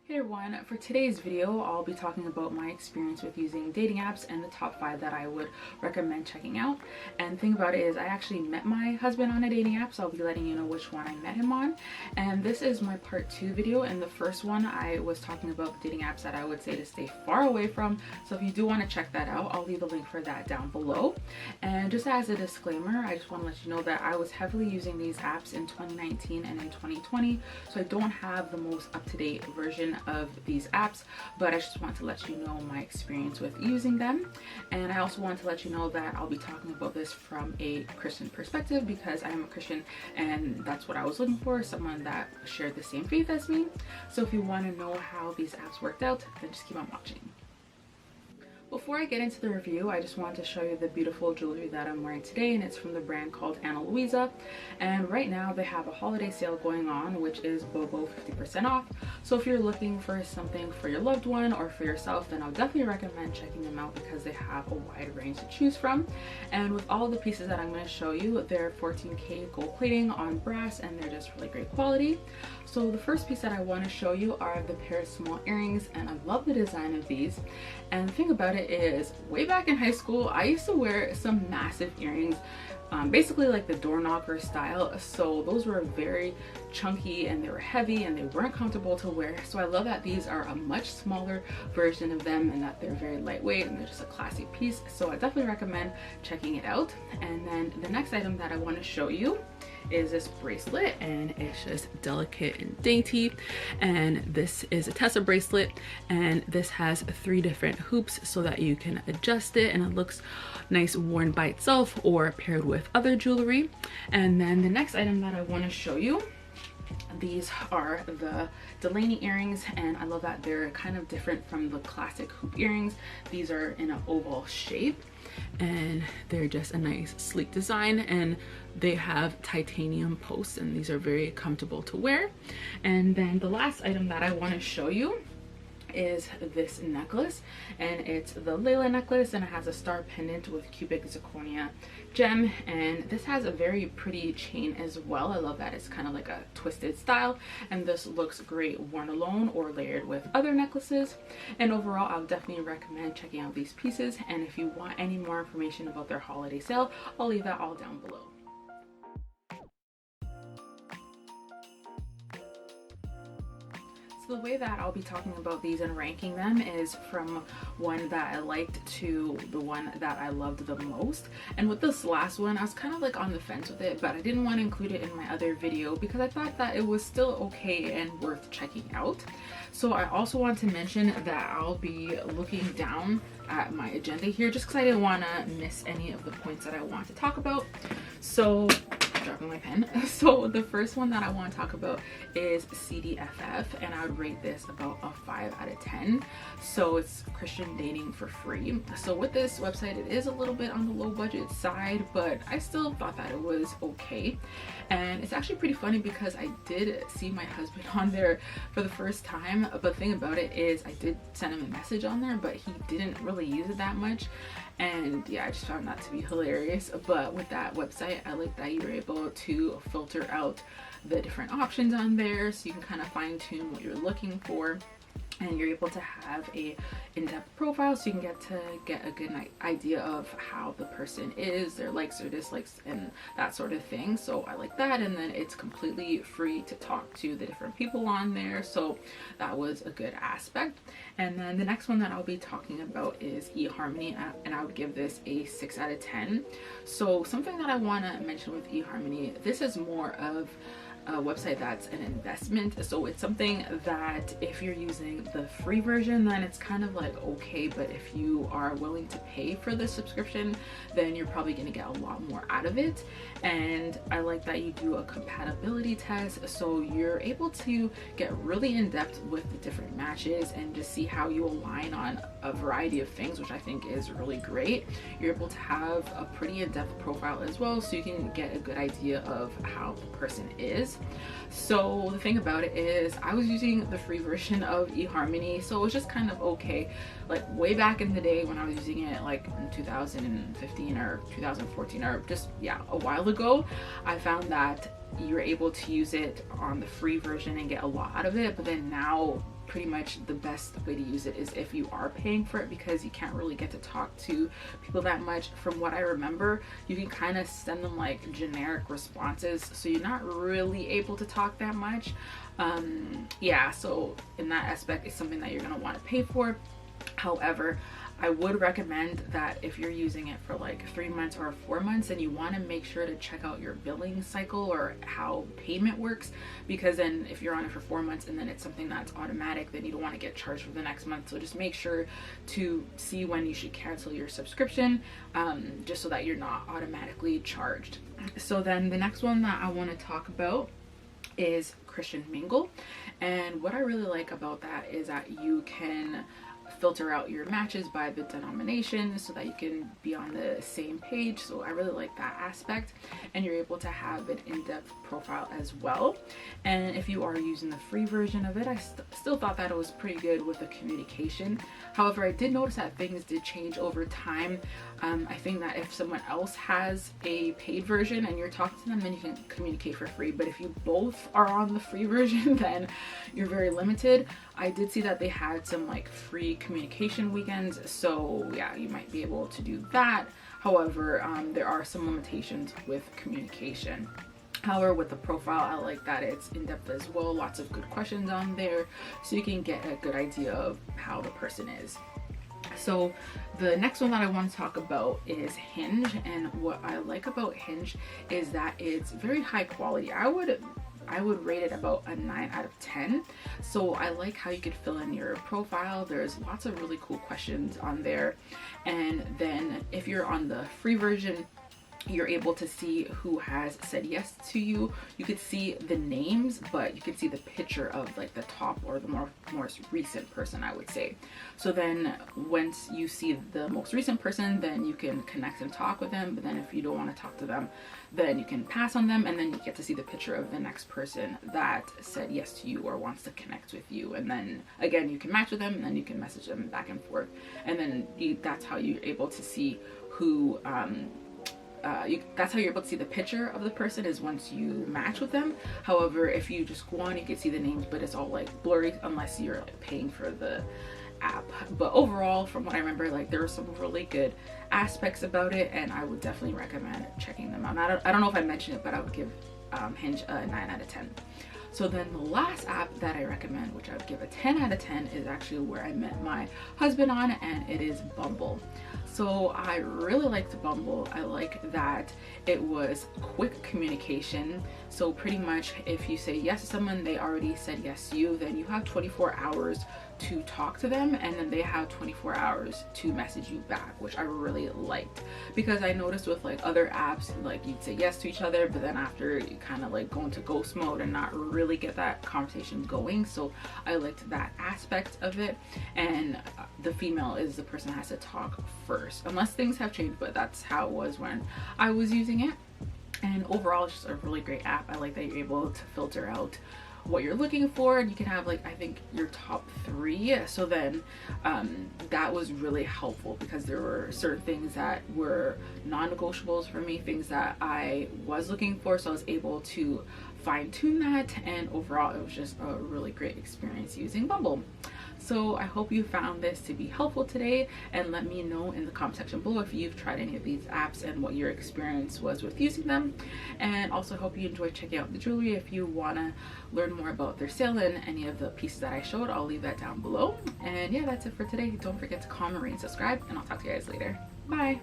Hey everyone, for today's video I'll be talking about my experience with using dating apps and the top 5 that I would recommend checking out. And the thing about it is I actually met my husband on a dating app, so I'll be letting you know which one I met him on. And this is my part 2 video. In the first one I was talking about dating apps that I would say to stay far away from, so if you do want to check that out, I'll leave a link for that down below. And just as a disclaimer, I just want to let you know that I was heavily using these apps in 2019 and in 2020, so I don't have the most up-to-date version of these apps, but I just want to let you know my experience with using them. And I also want to let you know that I'll be talking about this from a Christian perspective because I am a Christian and that's what I was looking for, someone that shared the same faith as me. So if you want to know how these apps worked out, then just keep on watching. Before I get into the review, I just wanted to show you the beautiful jewelry that I'm wearing today, and it's from the brand called Ana Luisa. And right now they have a holiday sale going on, which is BOGO 50% off. So if you're looking for something for your loved one or for yourself, then I'll definitely recommend checking them out because they have a wide range to choose from. And with all the pieces that I'm going to show you, they're 14K gold plating on brass and they're just really great quality. So the first piece that I want to show you are the pair of small earrings, and I love the design of these. And the thing about it is, way back in high school I used to wear some massive earrings, basically like the door knocker style. So those were very chunky and they were heavy and they weren't comfortable to wear. So I love that these are a much smaller version of them and that they're very lightweight and they're just a classy piece. So I definitely recommend checking it out. And then the next item that I want to show you is this bracelet, and it's just delicate and dainty. And this is a Tessa bracelet, and this has 3 different hoops so that you can adjust it, and it looks nice worn by itself or paired with other jewelry. And then the next item that I want to show you, these are the Delaney earrings, and I love that they're kind of different from the classic hoop earrings. These are in an oval shape and they're just a nice sleek design, and they have titanium posts, and these are very comfortable to wear. And then the last item that I want to show you is this necklace, and it's the Layla necklace, and it has a star pendant with cubic zirconia gem, and this has a very pretty chain as well. I love that it's kind of like a twisted style, and this looks great worn alone or layered with other necklaces. And overall I'll definitely recommend checking out these pieces, and if you want any more information about their holiday sale, I'll leave that all down below. The way that I'll be talking about these and ranking them is from one that I liked to the one that I loved the most. And with this last one, I was kind of like on the fence with it, but I didn't want to include it in my other video because I thought that it was still okay and worth checking out. So I also want to mention that I'll be looking down at my agenda here just because I didn't want to miss any of the points that I want to talk about. So dropping my pen. So the first one that I want to talk about is CDFF, and I would rate this about a 5 out of 10. So it's Christian dating for free. So with this website, it is a little bit on the low budget side, but I still thought that it was okay. And it's actually pretty funny because I did see my husband on there for the first time, but the thing about it is I did send him a message on there, but he didn't really use it that much. And yeah, I just found that to be hilarious. But with that website, I like that you were able to filter out the different options on there, so you can kind of fine-tune what you're looking for, and you're able to have a in-depth profile so you can get a good idea of how the person is, their likes or dislikes and that sort of thing. So I like that. And then it's completely free to talk to the different people on there, so that was a good aspect. And then the next one that I'll be talking about is eHarmony, and I would give this a 6 out of 10. So something that I want to mention with eHarmony, this is more of a website that's an investment. So it's something that if you're using the free version, then it's kind of like okay, but if you are willing to pay for the subscription, then you're probably going to get a lot more out of it. And I like that you do a compatibility test, so you're able to get really in depth with the different matches and just see how you align on a variety of things, which I think is really great. You're able to have a pretty in-depth profile as well, so you can get a good idea of how the person is. So the thing about it is I was using the free version of eHarmony, so it was just kind of okay. Like way back in the day when I was using it, like in 2015 or 2014, or just a while ago, I found that you were able to use it on the free version and get a lot out of it. But then now pretty much the best way to use it is if you are paying for it, because you can't really get to talk to people that much. From what I remember, you can kind of send them like generic responses, so you're not really able to talk that much. Yeah, so in that aspect, it's something that you're going to want to pay for. However, I would recommend that if you're using it for like 3 months or 4 months, and you want to make sure to check out your billing cycle or how payment works, because then if you're on it for 4 months and then it's something that's automatic, then you don't want to get charged for the next month. So just make sure to see when you should cancel your subscription, just so that you're not automatically charged. So then the next one that I want to talk about is Christian Mingle. And what I really like about that is that you can filter out your matches by the denomination so that you can be on the same page. So I really like that aspect, and you're able to have an in-depth profile as well. And if you are using the free version of it, I still thought that it was pretty good with the communication. However, I did notice that things did change over time. I think that if someone else has a paid version and you're talking to them, then you can communicate for free. But if you both are on the free version, then you're very limited. I did see that they had some like free communication weekends, so yeah, you might be able to do that. However, there are some limitations with communication. However, with the profile, I like that it's in-depth as well. Lots of good questions on there, so you can get a good idea of how the person is. So the next one that I want to talk about is Hinge. And what I like about Hinge is that it's very high quality. I would rate it about a 9 out of 10. So I like how you could fill in your profile. There's lots of really cool questions on there. And then if you're on the free version, you're able to see who has said yes to you. You could see the names, but you can see the picture of like the top or the most recent person, I would say. So then once you see the most recent person, then you can connect and talk with them. But then if you don't want to talk to them, then you can pass on them, and then you get to see the picture of the next person that said yes to you or wants to connect with you. And then again, you can match with them, and then you can message them back and forth. And then that's how you're able to see who that's how you're able to see the picture of the person, is once you match with them. However, if you just go on, you can see the names, but it's all like blurry unless you're like paying for the app. But overall, from what I remember, like there were some really good aspects about it, and I would definitely recommend checking them out. I don't know if I mentioned it, but I would give Hinge a 9 out of 10. So then the last app that I recommend, which I would give a 10 out of 10, is actually where I met my husband on, and it is Bumble. So I really liked Bumble. I like that it was quick communication. So pretty much if you say yes to someone, they already said yes to you, then you have 24 hours to talk to them, and then they have 24 hours to message you back, which I really liked. Because I noticed with like other apps, like you'd say yes to each other, but then after you kind of like go into ghost mode and not really get that conversation going. So I liked that aspect of it. And the female is the person that has to talk first, unless things have changed, but that's how it was when I was using it. And overall, it's just a really great app. I like that you're able to filter out what you're looking for, and you can have like, I think, your top 3. So then that was really helpful, because there were certain things that were non-negotiables for me, things that I was looking for, so I was able to fine-tune that. And overall, it was just a really great experience using Bumble. So I hope you found this to be helpful today, and let me know in the comment section below if you've tried any of these apps and what your experience was with using them. And also hope you enjoyed checking out the jewelry. If you want to learn more about their sale and any of the pieces that I showed, I'll leave that down below. And yeah, that's it for today. Don't forget to comment, rate, and subscribe, and I'll talk to you guys later. Bye.